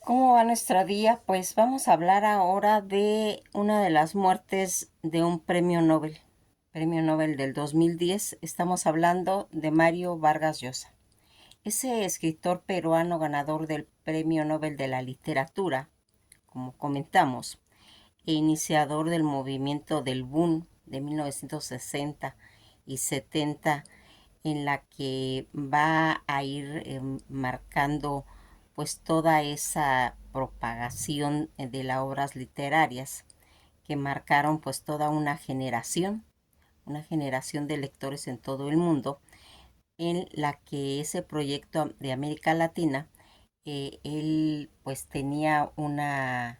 ¿Cómo va nuestro día? Pues vamos a hablar ahora de una de las muertes de un premio Nobel del 2010. Estamos hablando de Mario Vargas Llosa. Ese escritor peruano ganador del Premio Nobel de la Literatura, como comentamos, e iniciador del movimiento del boom de 1960 y 70, en la que va a ir marcando pues toda esa propagación de las obras literarias que marcaron pues toda una generación de lectores en todo el mundo, en la que ese proyecto de América Latina, él pues tenía una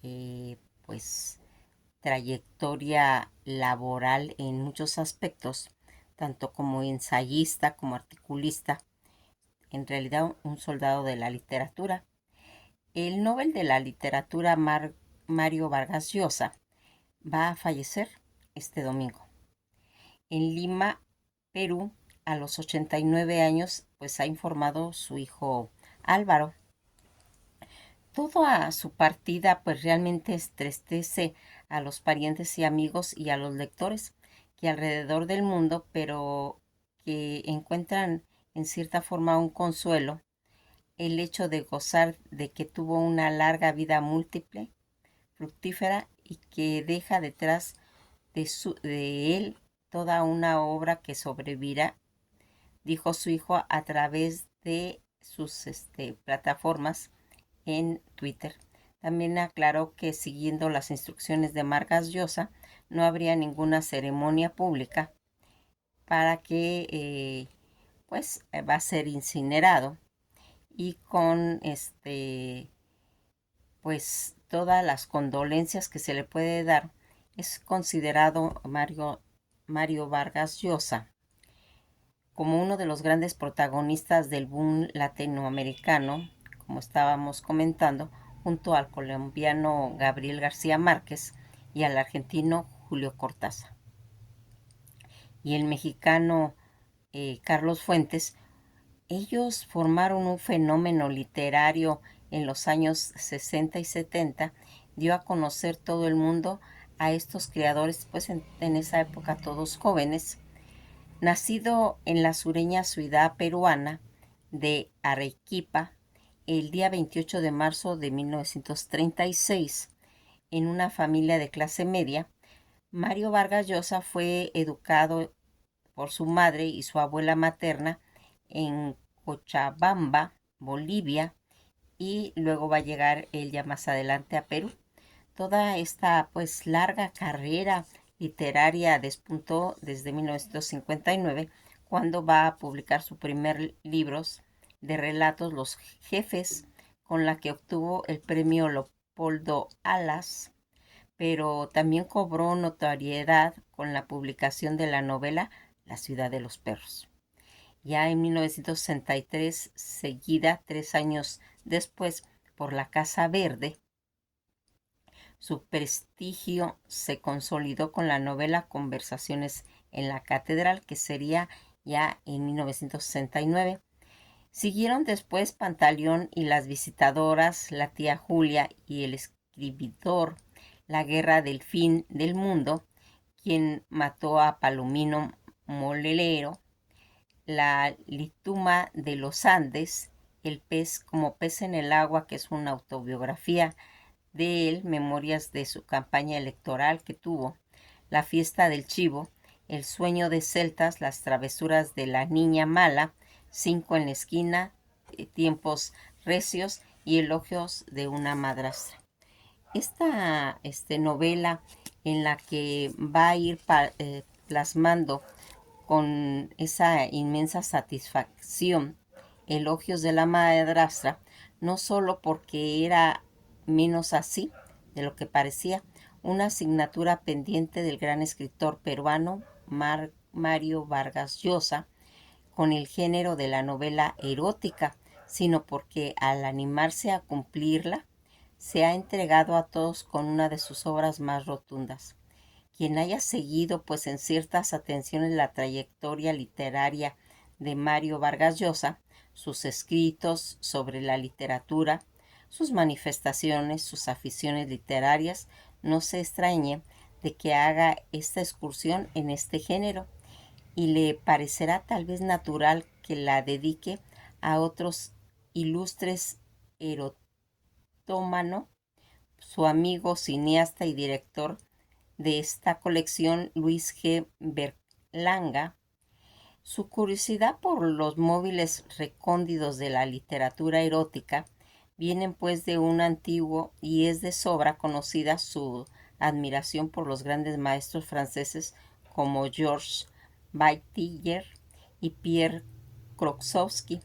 eh, pues trayectoria laboral en muchos aspectos, tanto como ensayista como articulista, en realidad un soldado de la literatura. El Nobel de la Literatura Mario Vargas Llosa va a fallecer este domingo en Lima, Perú, a los 89 años, pues ha informado su hijo Álvaro. Todo a su partida pues realmente estrestece a los parientes y amigos y a los lectores que alrededor del mundo, pero que encuentran en cierta forma un consuelo el hecho de gozar de que tuvo una larga vida múltiple, fructífera y que deja detrás de él toda una obra que sobrevivirá, dijo su hijo a través de sus plataformas en Twitter. También aclaró que siguiendo las instrucciones de Vargas Llosa no habría ninguna ceremonia pública para que va a ser incinerado y con pues todas las condolencias que se le puede dar. Es considerado Mario Vargas Llosa como uno de los grandes protagonistas del boom latinoamericano, como estábamos comentando, junto al colombiano Gabriel García Márquez y al argentino Julio Cortázar. Y el mexicano Carlos Fuentes. Ellos formaron un fenómeno literario en los años 60 y 70, dio a conocer todo el mundo a estos creadores, pues en esa época todos jóvenes. Nacido en la sureña ciudad peruana de Arequipa el día 28 de marzo de 1936, en una familia de clase media, Mario Vargas Llosa fue educado por su madre y su abuela materna en Cochabamba, Bolivia, y luego va a llegar él ya más adelante a Perú. Toda esta pues larga carrera literaria despuntó desde 1959, cuando va a publicar su primer libros de relatos, Los Jefes, con la que obtuvo el premio Leopoldo Alas, pero también cobró notoriedad con la publicación de la novela La ciudad de los perros. Ya en 1963, seguida 3 años después por La Casa Verde, su prestigio se consolidó con la novela Conversaciones en la Catedral, que sería ya en 1969. Siguieron después Pantaleón y las visitadoras, La tía Julia y El escribidor, La guerra del fin del mundo, quien mató a Palomino Molelero, La lituma de los Andes, El pez como pez en el agua, que es una autobiografía de él, memorias de su campaña electoral que tuvo, La fiesta del chivo, El sueño de celtas, Las travesuras de la niña mala, Cinco en la esquina, Tiempos recios y Elogios de una madrastra. Esta novela en la que va a ir plasmando con esa inmensa satisfacción Elogios de la madrastra, no solo porque era menos así de lo que parecía, una asignatura pendiente del gran escritor peruano Mario Vargas Llosa, con el género de la novela erótica, sino porque al animarse a cumplirla, se ha entregado a todos con una de sus obras más rotundas. Quien haya seguido pues en ciertas atenciones la trayectoria literaria de Mario Vargas Llosa, sus escritos sobre la literatura, sus manifestaciones, sus aficiones literarias, no se extrañe de que haga esta excursión en este género y le parecerá tal vez natural que la dedique a otros ilustres erotómano, su amigo cineasta y director de esta colección, Luis G. Berlanga. Su curiosidad por los móviles recónditos de la literatura erótica vienen pues de un antiguo y es de sobra conocida su admiración por los grandes maestros franceses como Georges Bataille y Pierre Krokowski,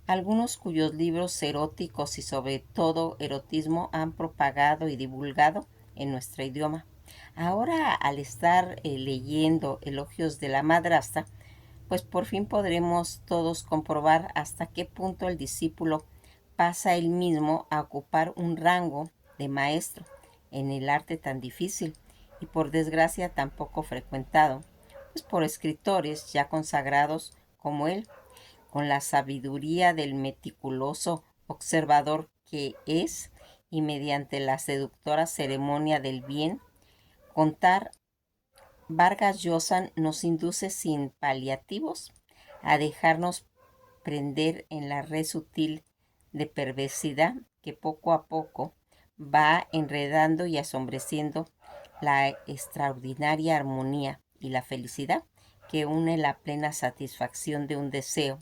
algunos cuyos libros eróticos y sobre todo erotismo han propagado y divulgado en nuestro idioma. Ahora, al estar leyendo Elogios de la Madrastra, pues por fin podremos todos comprobar hasta qué punto el discípulo pasa él mismo a ocupar un rango de maestro en el arte tan difícil y por desgracia tan poco frecuentado, pues por escritores ya consagrados como él, con la sabiduría del meticuloso observador que es y mediante la seductora ceremonia del bien, contar Vargas Llosa nos induce sin paliativos a dejarnos prender en la red sutil de perversidad que poco a poco va enredando y asombreciendo la extraordinaria armonía y la felicidad que une la plena satisfacción de un deseo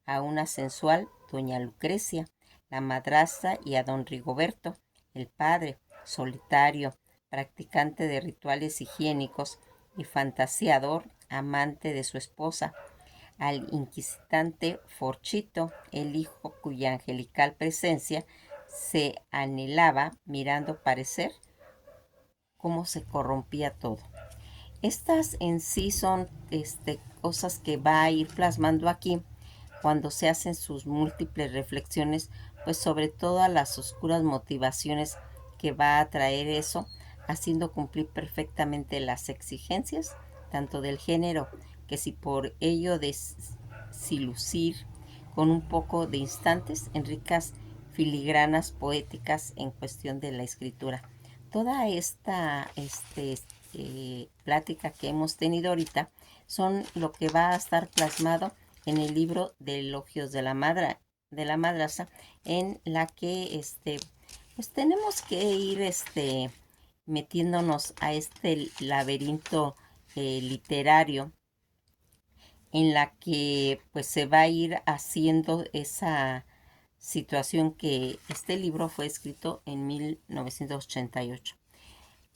a una sensual doña Lucrecia, la madrastra, y a don Rigoberto, el padre, solitario, practicante de rituales higiénicos y fantasiador, amante de su esposa, al inquisitante Forchito, el hijo cuya angelical presencia se anhelaba mirando parecer cómo se corrompía todo. Estas en sí son cosas que va a ir plasmando aquí cuando se hacen sus múltiples reflexiones, pues sobre todas las oscuras motivaciones que va a traer eso, haciendo cumplir perfectamente las exigencias, tanto del género, que si por ello desilucir con un poco de instantes en ricas filigranas poéticas en cuestión de la escritura. Toda esta plática que hemos tenido ahorita son lo que va a estar plasmado en el libro de Elogios de la Madrastra, en la que pues tenemos que ir metiéndonos a este laberinto literario en la que pues se va a ir haciendo esa situación que este libro fue escrito en 1988.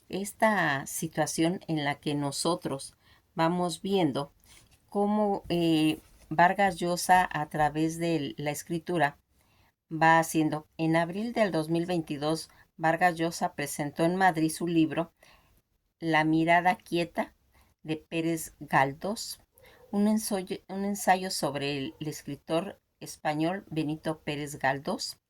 Esta situación en la que nosotros vamos viendo cómo Vargas Llosa a través de la escritura va haciendo. En abril del 2022, Vargas Llosa presentó en Madrid su libro La mirada quieta de Pérez Galdós, un ensayo sobre el escritor español Benito Pérez Galdós.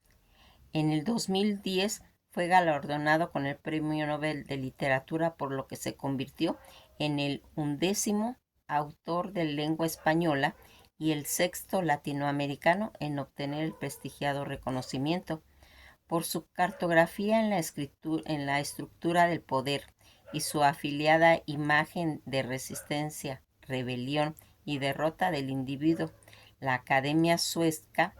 En el 2010 fue galardonado con el Premio Nobel de Literatura, por lo que se convirtió en el 11º autor de lengua española y el 6º latinoamericano en obtener el prestigiado reconocimiento. Por su cartografía en la estructura del poder y su afiliada imagen de resistencia, rebelión y derrota del individuo, la Academia Sueca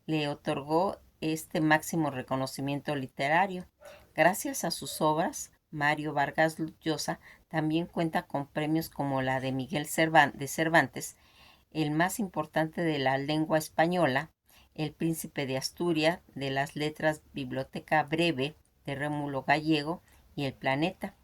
le otorgó este máximo reconocimiento literario. Gracias a sus obras, Mario Vargas Llosa también cuenta con premios como la de Miguel de Cervantes, el más importante de la lengua española, el Príncipe de Asturias, de las letras Biblioteca Breve, de Rómulo Gallego, y El Planeta.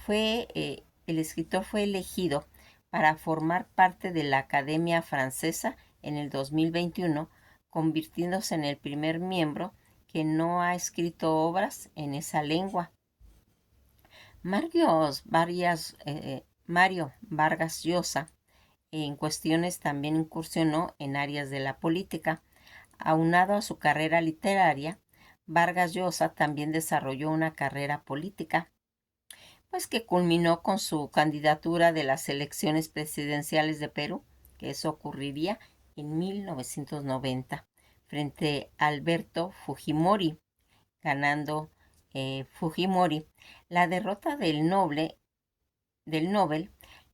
El escritor fue elegido para formar parte de la Academia Francesa en el 2021, convirtiéndose en el primer miembro que no ha escrito obras en esa lengua. Mario Vargas Llosa en cuestiones también incursionó en áreas de la política. Aunado a su carrera literaria, Vargas Llosa también desarrolló una carrera política, pues que culminó con su candidatura de las elecciones presidenciales de Perú, que eso ocurriría en 1990, frente a Alberto Fujimori, ganando Fujimori. La derrota del Nobel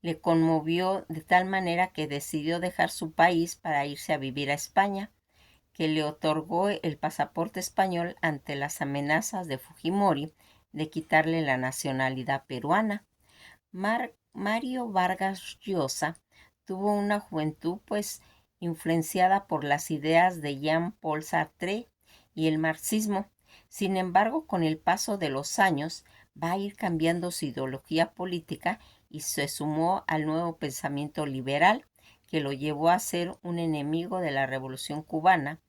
le conmovió de tal manera que decidió dejar su país para irse a vivir a España, que le otorgó el pasaporte español ante las amenazas de Fujimori de quitarle la nacionalidad peruana. Mario Vargas Llosa tuvo una juventud pues influenciada por las ideas de Jean-Paul Sartre y el marxismo. Sin embargo, con el paso de los años va a ir cambiando su ideología política y se sumó al nuevo pensamiento liberal que lo llevó a ser un enemigo de la Revolución cubana,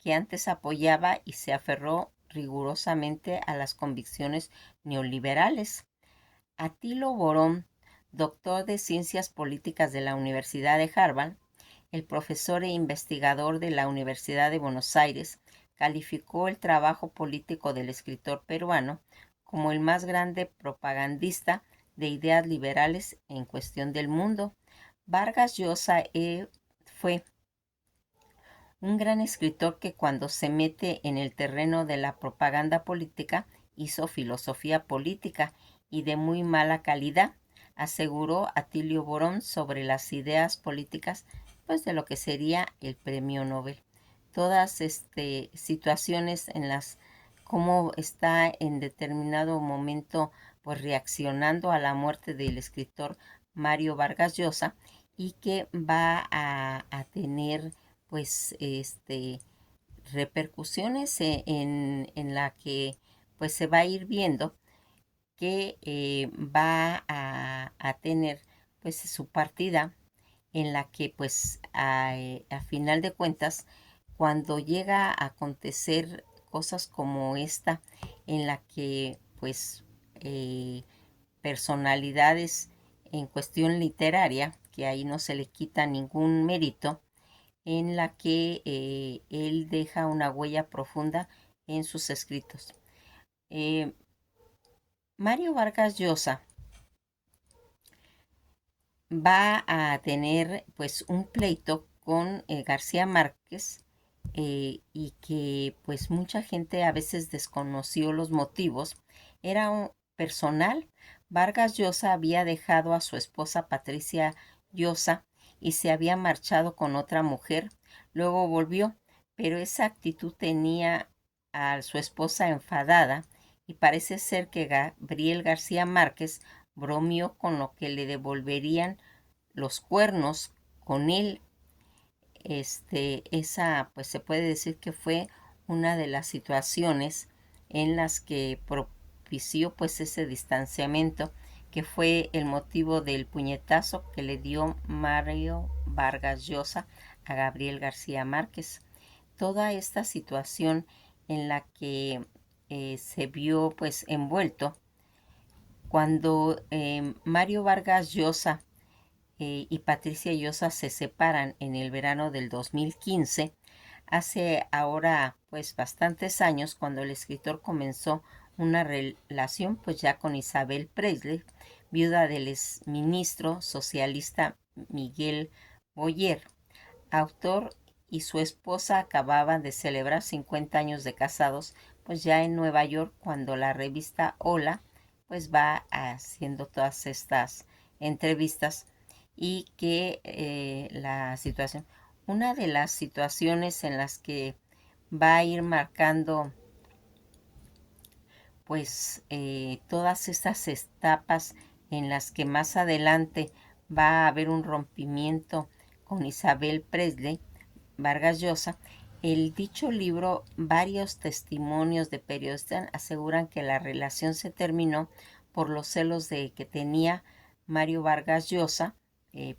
que antes apoyaba y se aferró rigurosamente a las convicciones neoliberales. Atilo Borón, doctor de Ciencias Políticas de la Universidad de Harvard, el profesor e investigador de la Universidad de Buenos Aires, calificó el trabajo político del escritor peruano como el más grande propagandista de ideas liberales en cuestión del mundo. Vargas Llosa fue un gran escritor que cuando se mete en el terreno de la propaganda política hizo filosofía política y de muy mala calidad, aseguró Atilio Borón sobre las ideas políticas pues de lo que sería el premio Nobel. Todas situaciones en las cómo está en determinado momento pues reaccionando a la muerte del escritor Mario Vargas Llosa y que va a tener pues repercusiones en la que pues se va a ir viendo que va a tener pues su partida en la que pues a final de cuentas cuando llega a acontecer cosas como esta en la que pues personalidades en cuestión literaria que ahí no se le quita ningún mérito en la que él deja una huella profunda en sus escritos. Eh, Mario Vargas Llosa va a tener pues un pleito con García Márquez y que pues mucha gente a veces desconoció los motivos. Era un personal. Vargas Llosa había dejado a su esposa Patricia Llosa y se había marchado con otra mujer. Luego volvió, pero esa actitud tenía a su esposa enfadada y parece ser que Gabriel García Márquez bromeó con lo que le devolverían los cuernos con él. Esa pues se puede decir que fue una de las situaciones en las que propició pues ese distanciamiento que fue el motivo del puñetazo que le dio Mario Vargas Llosa a Gabriel García Márquez. Toda esta situación en la que se vio pues envuelto cuando Mario Vargas Llosa y Patricia Llosa se separan en el verano del 2015, hace ahora pues bastantes años cuando el escritor comenzó una relación pues ya con Isabel Presley, viuda del exministro socialista Miguel Boyer, autor y su esposa acababan de celebrar 50 años de casados, pues ya en Nueva York cuando la revista Hola pues va haciendo todas estas entrevistas y que la situación, una de las situaciones en las que va a ir marcando pues todas estas etapas en las que más adelante va a haber un rompimiento con Isabel Presley, Vargas Llosa. El dicho libro, varios testimonios de periodistas aseguran que la relación se terminó por los celos de que tenía Mario Vargas Llosa,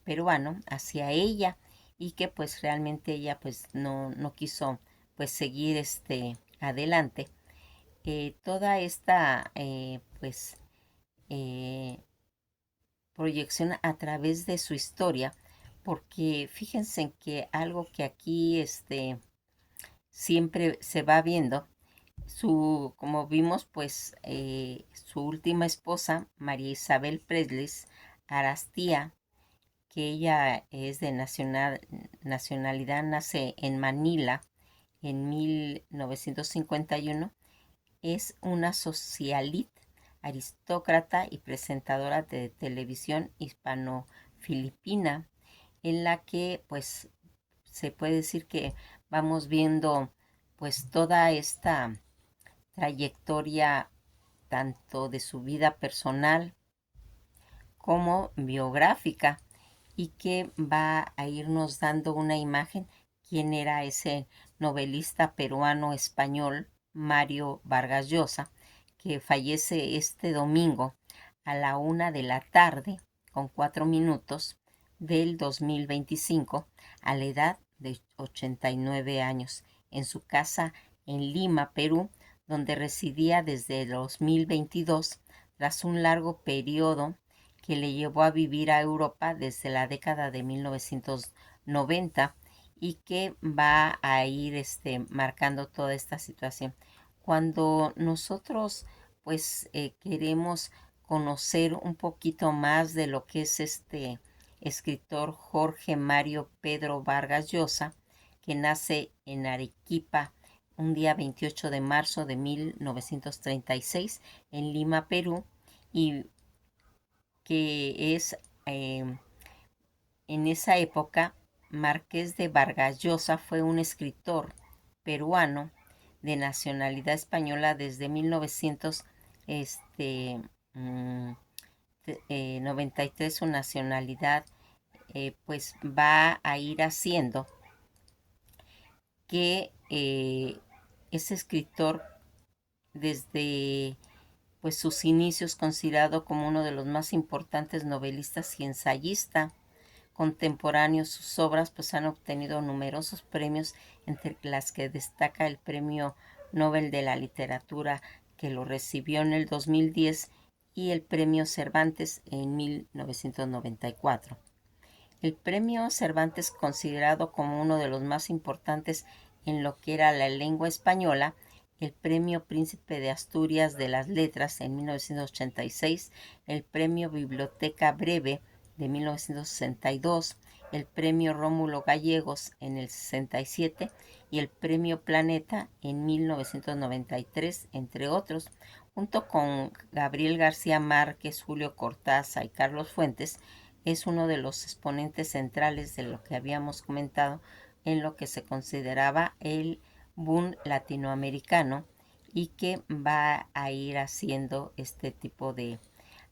peruano, hacia ella y que pues realmente ella pues no quiso pues seguir adelante. Toda esta pues proyección a través de su historia, porque fíjense en que algo que aquí siempre se va viendo, como vimos, pues su última esposa, María Isabel Presley Arastía, que ella es de nacionalidad, nace en Manila en 1951, es una socialite, aristócrata y presentadora de televisión hispano-filipina, en la que pues se puede decir que vamos viendo pues toda esta trayectoria tanto de su vida personal como biográfica, y que va a irnos dando una imagen quién era ese novelista peruano español Mario Vargas Llosa, que fallece este domingo a la 1 de la tarde con 4 minutos del 2025 a la edad de 89 años en su casa en Lima, Perú, donde residía desde el 2022 tras un largo periodo que le llevó a vivir a Europa desde la década de 1990 y que va a ir marcando toda esta situación. Cuando nosotros pues queremos conocer un poquito más de lo que es este escritor Jorge Mario Pedro Vargas Llosa, que nace en Arequipa un día 28 de marzo de 1936 en Lima, Perú, y que es en esa época Marqués de Vargas Llosa fue un escritor peruano de nacionalidad española desde 1993. Su nacionalidad pues va a ir haciendo que ese escritor desde pues sus inicios considerado como uno de los más importantes novelistas y ensayista contemporáneos. Sus obras pues han obtenido numerosos premios, entre las que destaca el Premio Nobel de la Literatura, que lo recibió en el 2010, y el Premio Cervantes en 1994. El Premio Cervantes, considerado como uno de los más importantes en lo que era la lengua española, el Premio Príncipe de Asturias de las Letras en 1986, el Premio Biblioteca Breve de 1962, el Premio Rómulo Gallegos en el 67 y el Premio Planeta en 1993, entre otros. Junto con Gabriel García Márquez, Julio Cortázar y Carlos Fuentes, es uno de los exponentes centrales de lo que habíamos comentado en lo que se consideraba el boom latinoamericano, y que va a ir haciendo este tipo de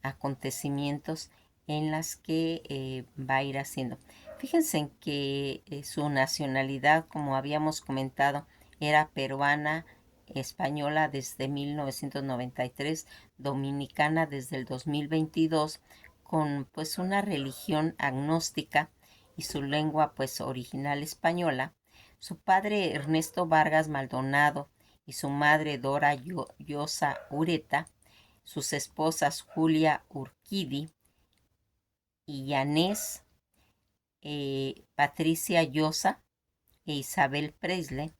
acontecimientos en las que va a ir haciendo. Fíjense en que su nacionalidad, como habíamos comentado, era peruana, española desde 1993, dominicana desde el 2022, con pues una religión agnóstica y su lengua pues original española. Su padre Ernesto Vargas Maldonado y su madre Dora Llosa Ureta, sus esposas Julia Urquidi y Yanés Patricia Llosa e Isabel Presley,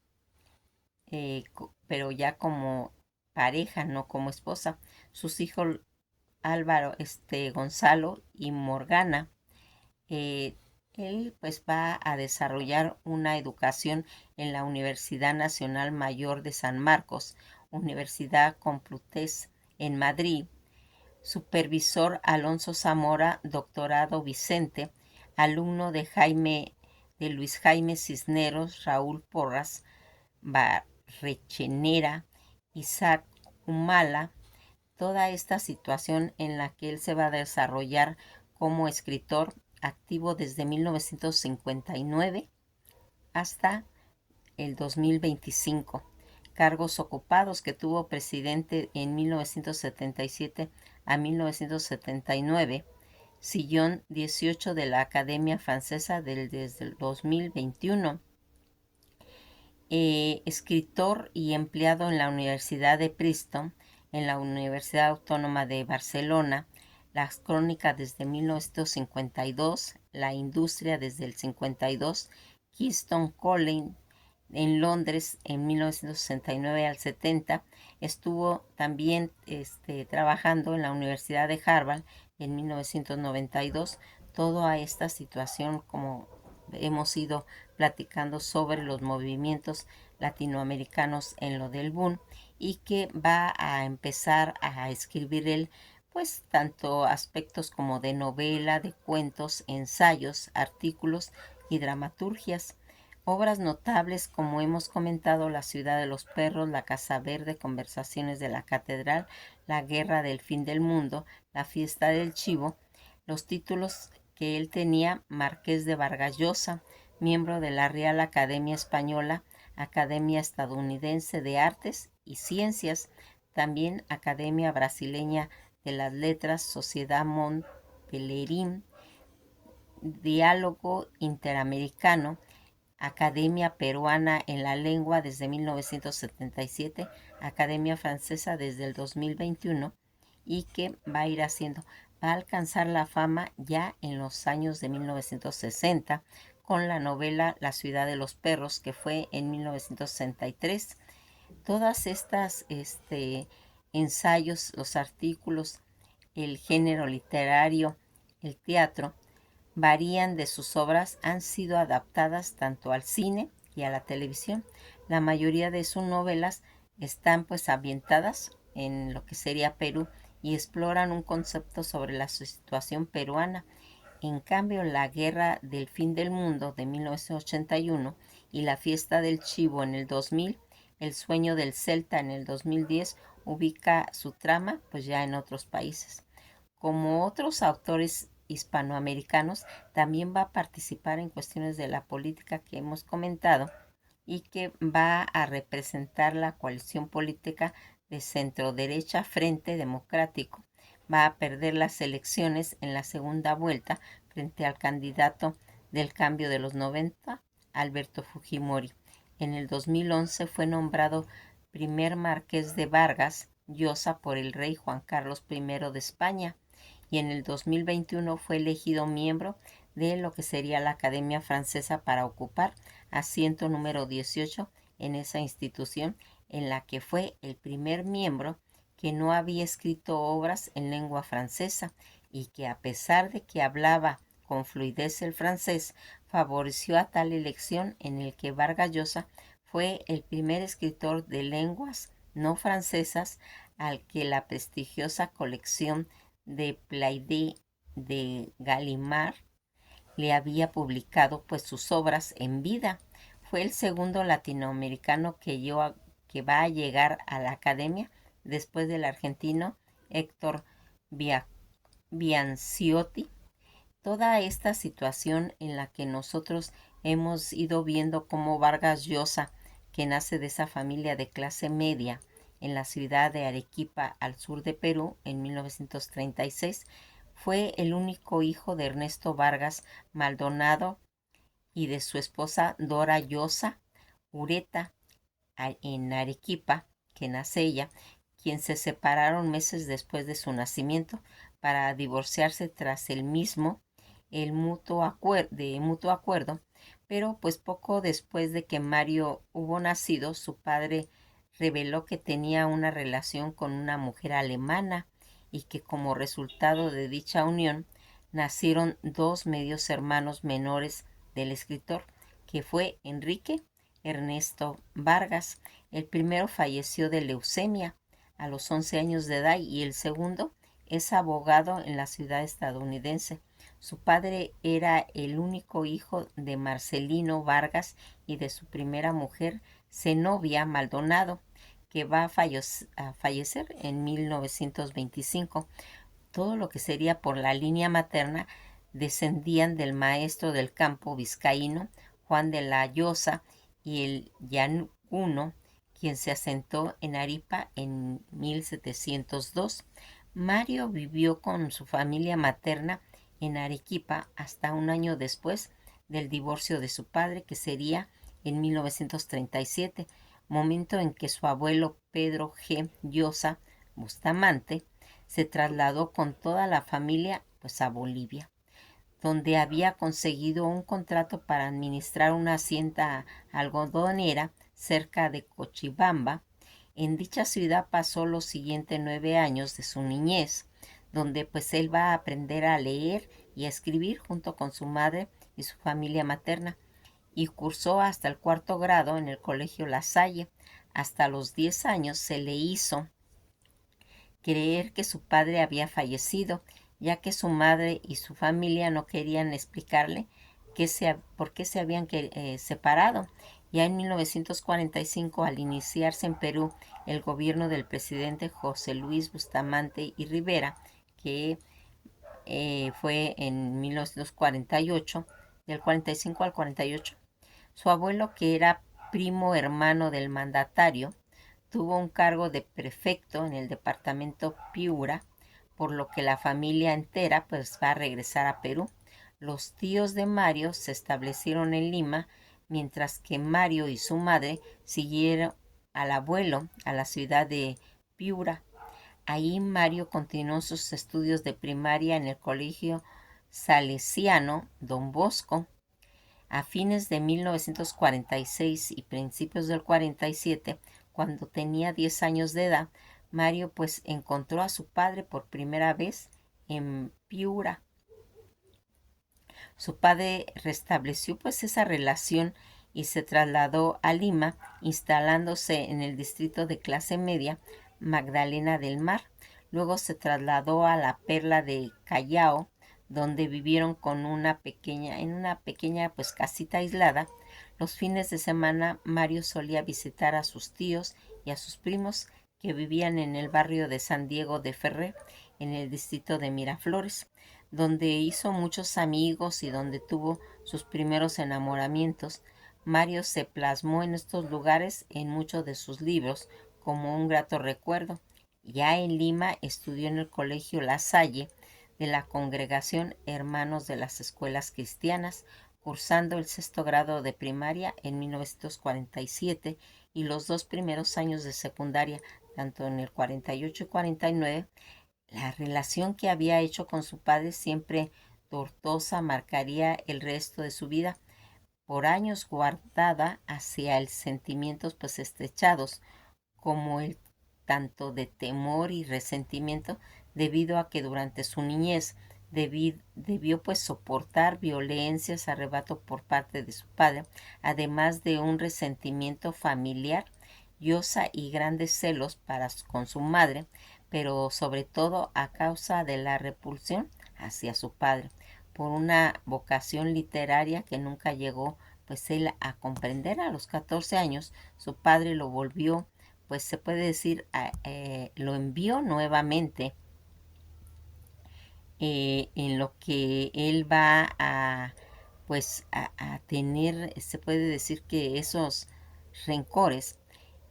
pero ya como pareja, no como esposa. Sus hijos Álvaro, Gonzalo y Morgana. Él pues va a desarrollar una educación en la Universidad Nacional Mayor de San Marcos, Universidad Complutense en Madrid. Supervisor Alonso Zamora, doctorado Vicente, alumno de Luis Jaime Cisneros, Raúl Porras Barrechenera, Isaac Humala. Toda esta situación en la que él se va a desarrollar como escritor, activo desde 1959 hasta el 2025. Cargos ocupados que tuvo: presidente en 1977 a 1979, sillón 18 de la Academia Francesa desde el 2021, escritor y empleado en la Universidad de Princeton, en la Universidad Autónoma de Barcelona, Las Crónicas desde 1952, La Industria desde el 52, Keystone College en Londres en 1969 al 70. Estuvo también trabajando en la Universidad de Harvard en 1992. Toda esta situación, como hemos ido platicando sobre los movimientos latinoamericanos en lo del boom, y que va a empezar a escribir él pues tanto aspectos como de novela, de cuentos, ensayos, artículos y dramaturgias. Obras notables, como hemos comentado: La ciudad de los perros, La casa verde, Conversaciones de la catedral, La guerra del fin del mundo, La fiesta del chivo. Los títulos que él tenía: Marqués de Vargas Llosa, miembro de la Real Academia Española, Academia Estadounidense de Artes y Ciencias, también Academia Brasileña de las Letras, Sociedad Mont Pelerin, Diálogo Interamericano, Academia Peruana en la Lengua desde 1977, Academia Francesa desde el 2021, y que va a ir haciendo, va a alcanzar la fama ya en los años de 1960 con la novela La ciudad de los perros, que fue en 1963. Todas estas ensayos, los artículos, el género literario, el teatro, varían de sus obras, han sido adaptadas tanto al cine y a la televisión. La mayoría de sus novelas están pues ambientadas en lo que sería Perú y exploran un concepto sobre la situación peruana. En cambio, La guerra del fin del mundo de 1981 y La fiesta del chivo en el 2000, El sueño del celta en el 2010, ubica su trama pues ya en otros países. Como otros autores hispanoamericanos, también va a participar en cuestiones de la política que hemos comentado, y que va a representar la coalición política de centro-derecha Frente Democrático. Va a perder las elecciones en la segunda vuelta frente al candidato del cambio de los 90, Alberto Fujimori. En el 2011 fue nombrado primer marqués de Vargas Llosa por el rey Juan Carlos I de España, y en el 2021 fue elegido miembro de lo que sería la Academia Francesa para ocupar asiento número 18 en esa institución, en la que fue el primer miembro que no había escrito obras en lengua francesa, y que, a pesar de que hablaba con fluidez el francés, favoreció a tal elección, en el que Vargas Llosa fue el primer escritor de lenguas no francesas al que la prestigiosa colección de Plaidé de Gallimard le había publicado pues sus obras en vida. Fue el segundo latinoamericano que va a llegar a la academia, después del argentino Héctor Bianciotti. Toda esta situación en la que nosotros hemos ido viendo cómo Vargas Llosa, que nace de esa familia de clase media en la ciudad de Arequipa, al sur de Perú, en 1936, fue el único hijo de Ernesto Vargas Maldonado y de su esposa Dora Llosa Ureta, en Arequipa, que nace ella, quien se separaron meses después de su nacimiento para divorciarse tras de mutuo acuerdo. Pero pues poco después de que Mario hubo nacido, su padre reveló que tenía una relación con una mujer alemana, y que como resultado de dicha unión nacieron dos medios hermanos menores del escritor, que fue Enrique Ernesto Vargas. El primero falleció de leucemia a los 11 años de edad, y el segundo es abogado en la ciudad estadounidense. Su padre era el único hijo de Marcelino Vargas y de su primera mujer, Zenobia Maldonado, que va a fallecer en 1925. Todo lo que sería por la línea materna descendían del maestro del campo vizcaíno Juan de la Llosa y el Llanuno, quien se asentó en Arequipa en 1702. Mario vivió con su familia materna en Arequipa hasta un año después del divorcio de su padre, que sería en 1937, momento en que su abuelo Pedro G. Llosa Bustamante se trasladó con toda la familia pues a Bolivia, donde había conseguido un contrato para administrar una hacienda algodonera cerca de Cochabamba. En dicha ciudad pasó los siguientes 9 años de su niñez, donde pues él va a aprender a leer y a escribir junto con su madre y su familia materna, y cursó hasta el cuarto grado en el Colegio La Salle. Hasta los 10 años se le hizo creer que su padre había fallecido, ya que su madre y su familia no querían explicarle por qué se habían separado. Ya en 1945, al iniciarse en Perú el gobierno del presidente José Luis Bustamante y Rivera, que fue en 1948, del 45 al 48, su abuelo, que era primo hermano del mandatario, tuvo un cargo de prefecto en el departamento Piura, por lo que la familia entera pues va a regresar a Perú. Los tíos de Mario se establecieron en Lima, mientras que Mario y su madre siguieron al abuelo a la ciudad de Piura. Ahí Mario continuó sus estudios de primaria en el colegio salesiano Don Bosco. A fines de 1946 y principios del 47, cuando tenía 10 años de edad, Mario pues encontró a su padre por primera vez en Piura. Su padre restableció pues esa relación y se trasladó a Lima, instalándose en el distrito de clase media Magdalena del Mar. Luego se trasladó a la Perla de Callao, donde vivieron en una pequeña pues casita aislada. Los fines de semana Mario solía visitar a sus tíos y a sus primos que vivían en el barrio de San Diego de Ferrer, en el distrito de Miraflores, donde hizo muchos amigos y donde tuvo sus primeros enamoramientos. Mario se plasmó en estos lugares en muchos de sus libros como un grato recuerdo. Ya en Lima estudió en el Colegio La Salle de la Congregación Hermanos de las Escuelas Cristianas, cursando el sexto grado de primaria en 1947 y los 2 primeros años de secundaria, tanto en el 48 y 49. La relación que había hecho con su padre, siempre tortuosa, marcaría el resto de su vida, por años guardada hacia el sentimientos pues estrechados, como el tanto de temor y resentimiento, debido a que durante su niñez debió pues soportar violencias, arrebato por parte de su padre, además de un resentimiento familiar, llosa y grandes celos con su madre, pero sobre todo a causa de la repulsión hacia su padre, por una vocación literaria que nunca llegó pues él a comprender. A los 14 años su padre lo volvió, pues se puede decir, lo envió nuevamente, en lo que él va a pues a tener, se puede decir que esos rencores,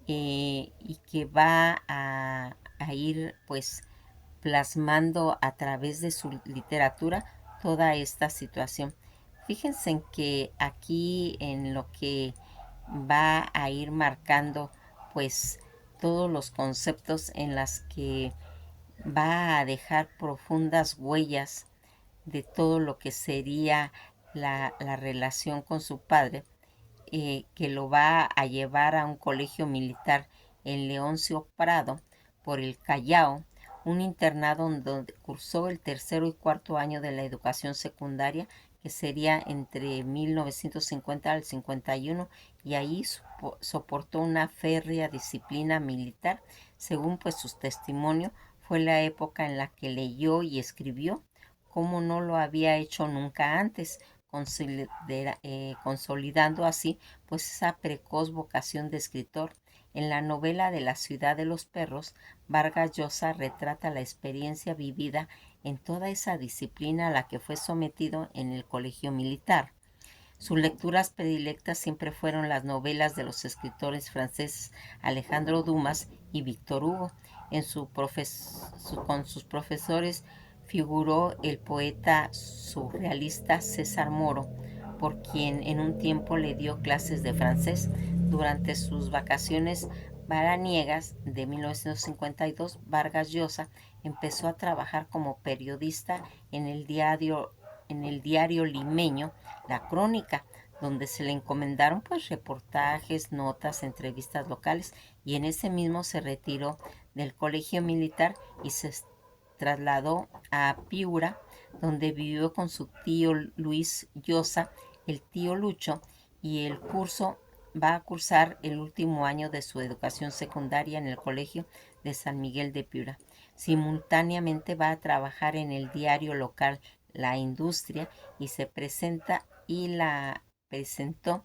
y que va a ir pues plasmando a través de su literatura toda esta situación. Fíjense en que aquí en lo que va a ir marcando pues todos los conceptos en las que va a dejar profundas huellas de todo lo que sería la relación con su padre, que lo va a llevar a un colegio militar en Leoncio Prado, por el Callao, un internado donde cursó el tercero y cuarto año de la educación secundaria, que sería entre 1950 al 51, y ahí soportó una férrea disciplina militar. Según pues sus testimonios, fue la época en la que leyó y escribió como no lo había hecho nunca antes, consolidando así pues esa precoz vocación de escritor. En la novela de La ciudad de los perros, Vargas Llosa retrata la experiencia vivida en toda esa disciplina a la que fue sometido en el colegio militar. Sus lecturas predilectas siempre fueron las novelas de los escritores franceses Alejandro Dumas y Víctor Hugo. Con sus profesores figuró el poeta surrealista César Moro, por quien en un tiempo le dio clases de francés. Durante sus vacaciones veraniegas de 1952, Vargas Llosa empezó a trabajar como periodista en el diario limeño La Crónica, donde se le encomendaron pues reportajes, notas, entrevistas locales, y en ese mismo se retiró del colegio militar y se trasladó a Piura, donde vivió con su tío Luis Llosa, el tío Lucho, y el curso va a cursar el último año de su educación secundaria en el Colegio de San Miguel de Piura. Simultáneamente va a trabajar en el diario local La Industria y se presenta y la presentó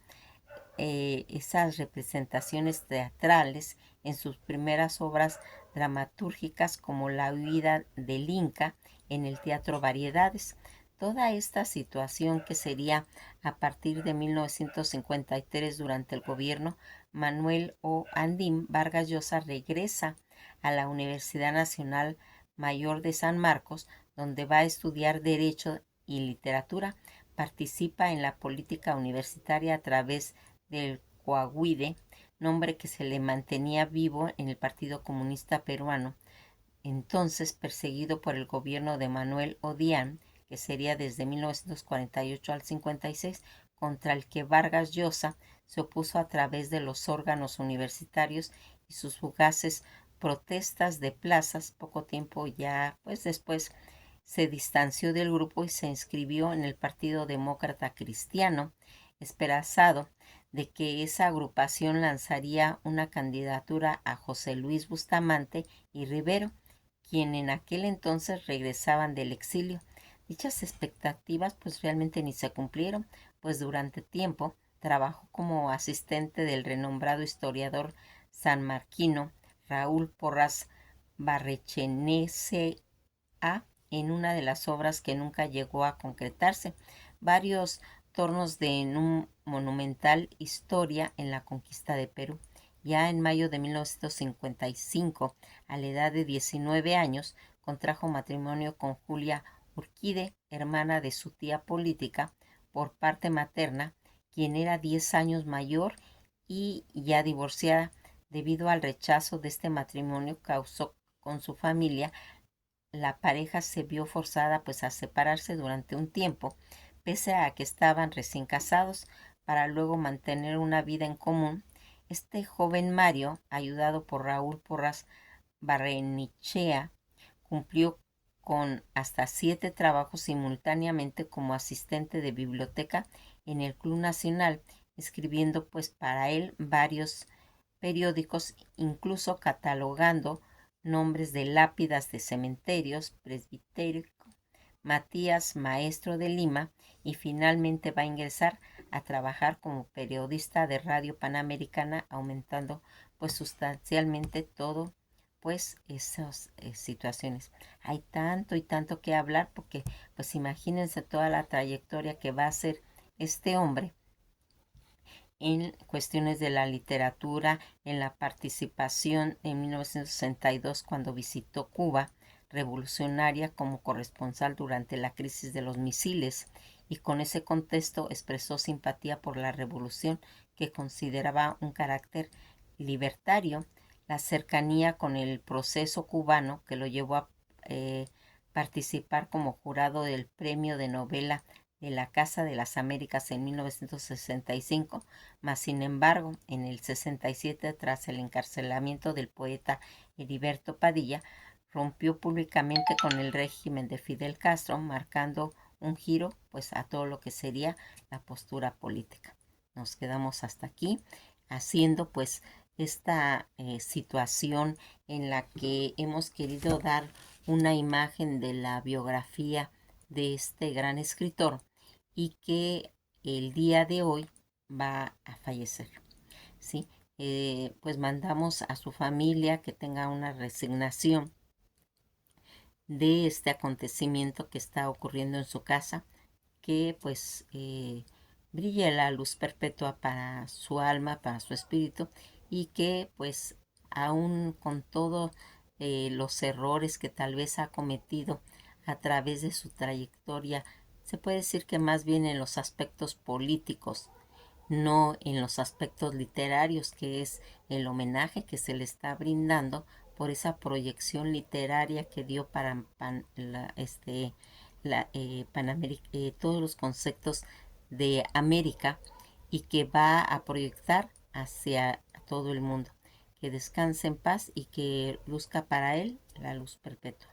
esas representaciones teatrales en sus primeras obras dramatúrgicas como La huida del Inca en el Teatro Variedades. Toda esta situación que sería a partir de 1953 durante el gobierno Manuel O. Andim, Vargas Llosa regresa a la Universidad Nacional Mayor de San Marcos, donde va a estudiar Derecho y Literatura. Participa en la política universitaria a través del Coahuide, nombre que se le mantenía vivo en el Partido Comunista Peruano, entonces perseguido por el gobierno de Manuel Odián, que sería desde 1948 al 56, contra el que Vargas Llosa se opuso a través de los órganos universitarios y sus fugaces protestas de plazas. Poco tiempo ya, pues después se distanció del grupo y se inscribió en el Partido Demócrata Cristiano, esperanzado de que esa agrupación lanzaría una candidatura a José Luis Bustamante y Rivero, quien en aquel entonces regresaban del exilio. Dichas expectativas pues realmente ni se cumplieron, pues durante tiempo trabajó como asistente del renombrado historiador sanmarquino Raúl Porras Barrechenecea en una de las obras que nunca llegó a concretarse, varios tornos de un monumental historia en la conquista de Perú. Ya en mayo de 1955, a la edad de 19 años, contrajo matrimonio con Julia Urquide, hermana de su tía política por parte materna, quien era 10 años mayor y ya divorciada. Debido al rechazo de este matrimonio causó con su familia, la pareja se vio forzada pues a separarse durante un tiempo, pese a que estaban recién casados, para luego mantener una vida en común. Este joven Mario, ayudado por Raúl Porras Barrenechea, cumplió con hasta 7 trabajos simultáneamente como asistente de biblioteca en el Club Nacional, escribiendo pues para él varios periódicos, incluso catalogando nombres de lápidas de cementerios, presbiterio Matías Maestro de Lima, y finalmente va a ingresar a trabajar como periodista de Radio Panamericana, aumentando pues sustancialmente todo pues esas situaciones. Hay tanto y tanto que hablar porque pues imagínense toda la trayectoria que va a hacer este hombre en cuestiones de la literatura, en la participación en 1962 cuando visitó Cuba revolucionaria como corresponsal durante la crisis de los misiles, y con ese contexto expresó simpatía por la revolución que consideraba un carácter libertario. La cercanía con el proceso cubano que lo llevó a eh, participar como jurado del premio de novela de la Casa de las Américas en 1965, mas sin embargo en el 67, tras el encarcelamiento del poeta Heriberto Padilla, rompió públicamente con el régimen de Fidel Castro, marcando un giro pues a todo lo que sería la postura política. Nos quedamos hasta aquí haciendo pues esta situación en la que hemos querido dar una imagen de la biografía de este gran escritor y que el día de hoy va a fallecer, ¿sí? Pues mandamos a su familia que tenga una resignación de este acontecimiento que está ocurriendo en su casa, que pues brille la luz perpetua para su alma, para su espíritu, y que pues aún con todos los errores que tal vez ha cometido a través de su trayectoria, se puede decir que más bien en los aspectos políticos, no en los aspectos literarios, que es el homenaje que se le está brindando por esa proyección literaria que dio para todos los conceptos de América, y que va a proyectar hacia todo el mundo. Que descanse en paz y que luzca para él la luz perpetua.